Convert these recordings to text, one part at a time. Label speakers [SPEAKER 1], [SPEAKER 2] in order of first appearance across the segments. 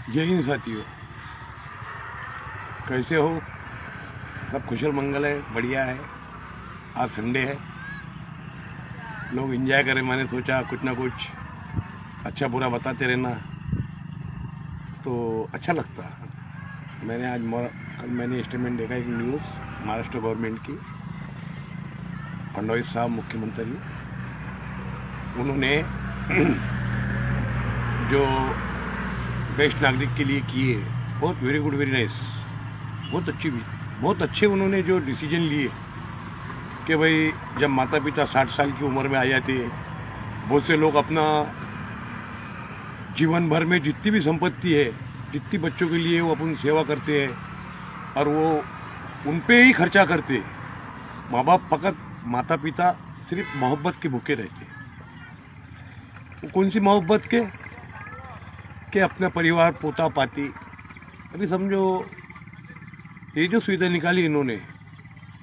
[SPEAKER 1] जय हिंद साथियों, कैसे हो? सब कुशल मंगल है, बढ़िया है। आज संडे है, लोग एंजॉय करें। मैंने सोचा कुछ ना कुछ अच्छा बुरा बताते रहना तो अच्छा लगता। मैंने कल मैंने स्टेटमेंट देखा, एक न्यूज़ महाराष्ट्र गवर्नमेंट की। फडणवीस साहब मुख्यमंत्री, उन्होंने जो बेस्ट नागरिक के लिए किए, बहुत वेरी गुड, वेरी नाइस, बहुत अच्छे उन्होंने जो डिसीजन लिए कि भाई जब माता पिता 60 साल की उम्र में आ जाते हैं, बहुत से लोग अपना जीवन भर में जितनी भी संपत्ति है, जितनी बच्चों के लिए वो अपन सेवा करते हैं और वो उन पे ही खर्चा करते हैं। माँ बाप फकत माता पिता सिर्फ मोहब्बत के भूखे रहते। वो कौन सी मोहब्बत के अपना परिवार पोता पाती। अभी समझो ये जो सुविधा निकाली इन्होंने,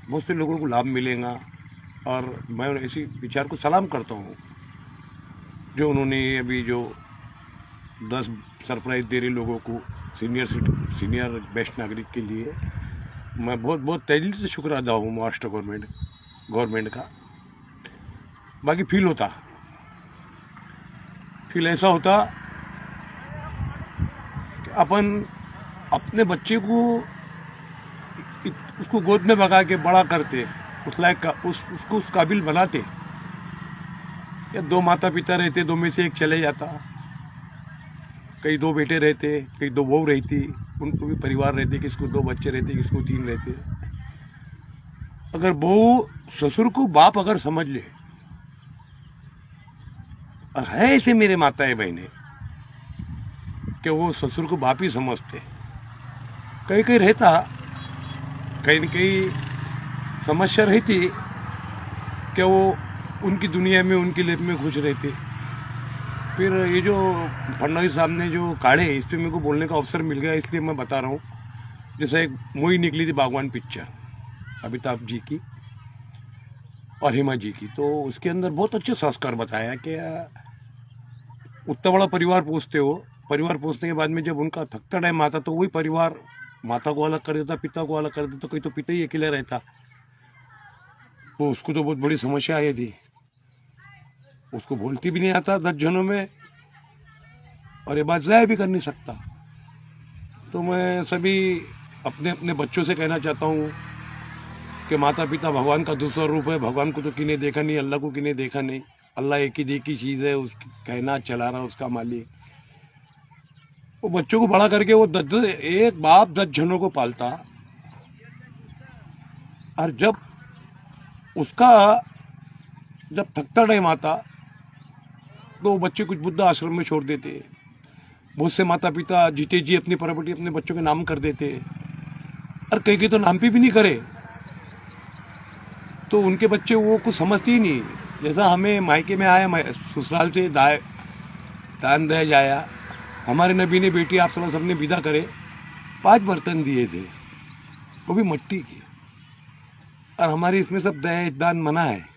[SPEAKER 1] बहुत से लोगों को लाभ मिलेगा और मैं इसी विचार को सलाम करता हूँ जो उन्होंने अभी जो 10 सरप्राइज दे रहे लोगों को सीनियर बेस्ट नागरिक के लिए। मैं बहुत बहुत तहे दिल से शुक्र अदा हूँ महाराष्ट्र गवर्नमेंट का। बाकी फील ऐसा होता कि अपन अपने बच्चे को उसको गोद में भगा के बड़ा करते, उस लायक का उसको उस काबिल बनाते। या दो माता पिता रहते, दो में से एक चले जाता, कई दो बेटे रहते, कई दो बहू रहती, उनको भी परिवार रहते, किसको 2 बच्चे रहते, किसको 3 रहते। अगर बहू ससुर को बाप अगर समझ ले, और है ऐसे मेरे माताएं बहनें कि वो ससुर को बाप ही समझते। कहीं कहीं रहता, कहीं न कहीं समस्या रहती कि वो उनकी दुनिया में, उनकी लेप में खुश रहते। फिर ये जो फडणवीस साहब ने जो काढ़े, इस पर मेरे को बोलने का अवसर मिल गया, इसलिए मैं बता रहा हूँ। जैसे एक मूवी निकली थी बागवान पिक्चर, अमिताभ जी की और हेमा जी की, तो उसके अंदर बहुत अच्छे संस्कार बताया कि उतना बड़ा परिवार पोसते हो, परिवार पोसने के बाद में जब उनका थकता टाइम आता तो वही परिवार माता को अलग कर देता, पिता को अलग कर देता, तो कहीं तो पिता ही अकेला रहता। तो उसको तो बहुत बड़ी समस्या आई थी। उसको बोलती भी नहीं आता 10 जनों में, और ये बात ज़ाहिर भी कर नहीं सकता। तो मैं सभी अपने अपने बच्चों से कहना चाहता हूँ कि माता पिता भगवान का दूसरा रूप है। भगवान को तो किने देखा नहीं, अल्लाह को किने देखा नहीं। अल्लाह एक ही चीज़ है, उसकी कहना चला रहा उसका मालिक। वो बच्चों को बड़ा करके वो एक बाप 10 जनों को पालता, और जब थकता टाइम आता तो बच्चे कुछ बुद्ध आश्रम में छोड़ देते। बहुत से माता पिता जीते जी अपनी प्रॉपर्टी अपने बच्चों के नाम कर देते, और कई तो नाम पे भी नहीं करे, तो उनके बच्चे वो कुछ समझते ही नहीं। जैसा हमें मायके में आया, ससुराल से दान दहेज आया, हमारे नबी ने बेटी आप सबने विदा करे, 5 बर्तन दिए थे, वो भी मिट्टी के। और हमारे इसमें सब दहेज दान मना है।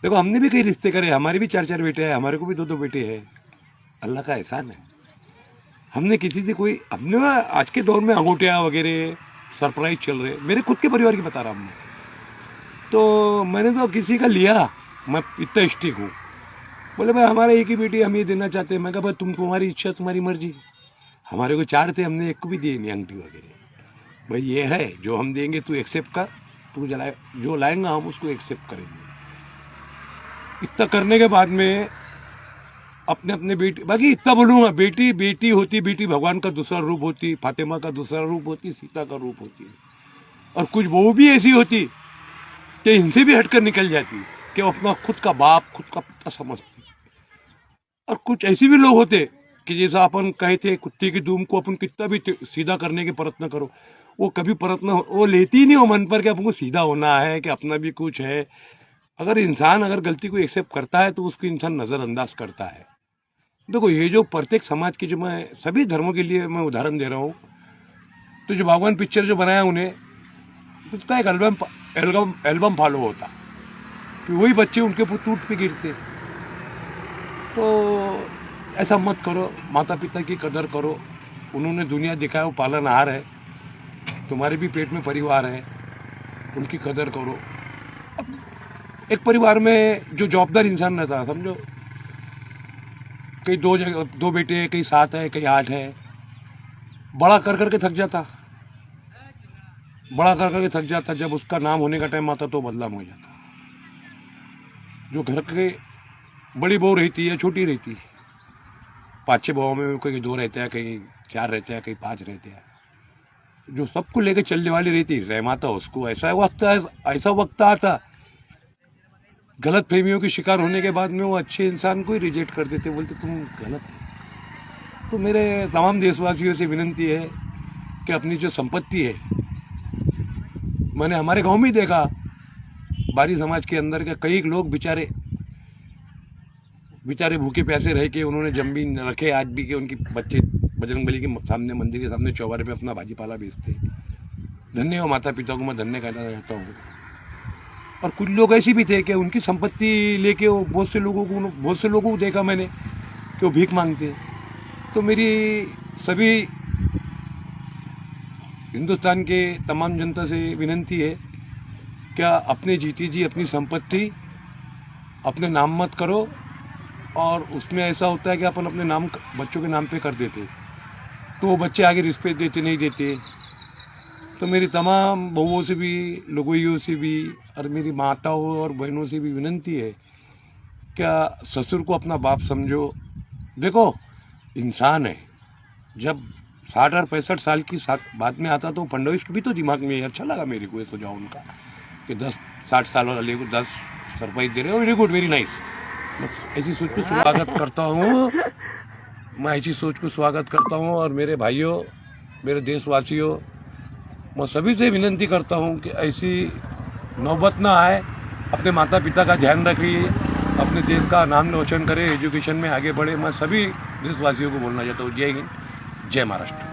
[SPEAKER 1] देखो हमने भी कई रिश्ते करे, हमारे भी 4 बेटे हैं, हमारे को भी 2 बेटे हैं। अल्लाह का एहसान है। हमने किसी से कोई, हमने आज के दौर में अंगूठियाँ वगैरह सरप्राइज चल रहे, मेरे खुद के परिवार की बता रहा हूँ मैं, तो मैंने तो किसी का लिया, मैं इतना स्टिक हूँ। बोले भाई हमारे एक ही बेटी, हम ये देना चाहते हैं। मैं कहा भाई तुम्हारी इच्छा, तुम्हारी मर्जी। हमारे को 4 थे, हमने एक को भी दिए नहीं अंगूठी वगैरह। भाई ये है जो हम देंगे, तू एक्सेप्ट कर, तू जो लाएंगा हम उसको एक्सेप्ट करेंगे। इतना करने के बाद में अपने बेटी, बाकी इतना बोलूँगा, बेटी होती, बेटी भगवान का दूसरा रूप होती, फातिमा का दूसरा रूप होती, सीता का रूप होती। और कुछ बहू भी ऐसी होती कि इनसे भी हटकर निकल जाती, कि वो अपना खुद का बाप, खुद का पिता समझती। और कुछ ऐसे भी लोग होते कि जैसा अपन कहते, कुत्ते की दूम को अपन कितना भी सीधा करने के प्रयत्न करो, वो कभी प्रयत्न वो लेती ही नहीं हो मन पर कि अपन को सीधा होना है, कि अपना भी कुछ है। अगर इंसान अगर गलती को एक्सेप्ट करता है तो उसको इंसान नज़रअंदाज करता है। देखो ये जो प्रत्येक समाज की, जो मैं सभी धर्मों के लिए मैं उदाहरण दे रहा हूँ, तो जो बागवान पिक्चर जो बनाया उन्हें, उसका एक एल्बम फॉलो होता कि वही बच्चे उनके टूट पे गिरते। तो ऐसा मत करो, माता पिता की कदर करो। उन्होंने दुनिया दिखाया, वो पालनहार है, तुम्हारे भी पेट में परिवार है, उनकी कदर करो। एक परिवार में जो जवाबदार इंसान रहता है, समझो कई 2 बेटे हैं, कई 7 है, कई 8 है, बड़ा कर करके थक जाता, जब उसका नाम होने का टाइम आता तो बदनाम हो जाता। जो घर के बड़ी बहू रहती है, छोटी रहती है, 5-6 बहुओं में कहीं 2 रहते हैं, कहीं 4 रहते हैं, कहीं 5 रहते हैं, जो सबको लेकर चलने वाली रहती रहमाता, उसको ऐसा वक्त आता गलत फहमियों की शिकार होने के बाद में वो अच्छे इंसान को ही रिजेक्ट कर देते, बोलते तुम गलत है। तो मेरे तमाम देशवासियों से विनती है कि अपनी जो संपत्ति है, मैंने हमारे गांव में देखा, बारी समाज के अंदर के कई लोग बेचारे भूखे प्यासे रह के उन्होंने जमीन रखे आज भी, कि उनकी बच्चे बजरंगबली के सामने, मंदिर के सामने चौबारे पे अपना भाजी पाला बेचते। धन्य हो माता पिता को मैं धन्य कहना चाहता हूँ। और कुछ लोग ऐसे भी थे कि उनकी संपत्ति लेके वो बहुत से लोगों को देखा मैंने कि वो भीख मांगते। तो मेरी सभी हिंदुस्तान के तमाम जनता से विनती है, क्या अपने जीती जी अपनी संपत्ति अपने नाम मत करो। और उसमें ऐसा होता है कि अपन अपने नाम बच्चों के नाम पे कर देते, तो वो बच्चे आगे रिस्पेक्ट देते नहीं देते। तो मेरी तमाम बहुओं से भी, लुगोइयों से भी, और मेरी माताओं और बहनों से भी विनती है, क्या ससुर को अपना बाप समझो। देखो इंसान है, जब 60 और 65 साल की बाद में आता तो फंडोइश भी तो दिमाग में अच्छा लगा मेरे को ये सुझाव उनका, कि 60 साल वाले को 10 सरप्राइज दे रहे हो, वेरी गुड, वेरी नाइस। बस ऐसी सोच को स्वागत करता हूँ मैं, ऐसी सोच को स्वागत करता हूँ। और मेरे भाइयों, मेरे देशवासियों, मैं सभी से विनती करता हूँ कि ऐसी नौबत ना आए। अपने माता पिता का ध्यान रखिए, अपने देश का नाम रोशन करें, एजुकेशन में आगे बढ़े। मैं सभी देशवासियों को बोलना चाहता हूँ, जय हिंद, जय महाराष्ट्र।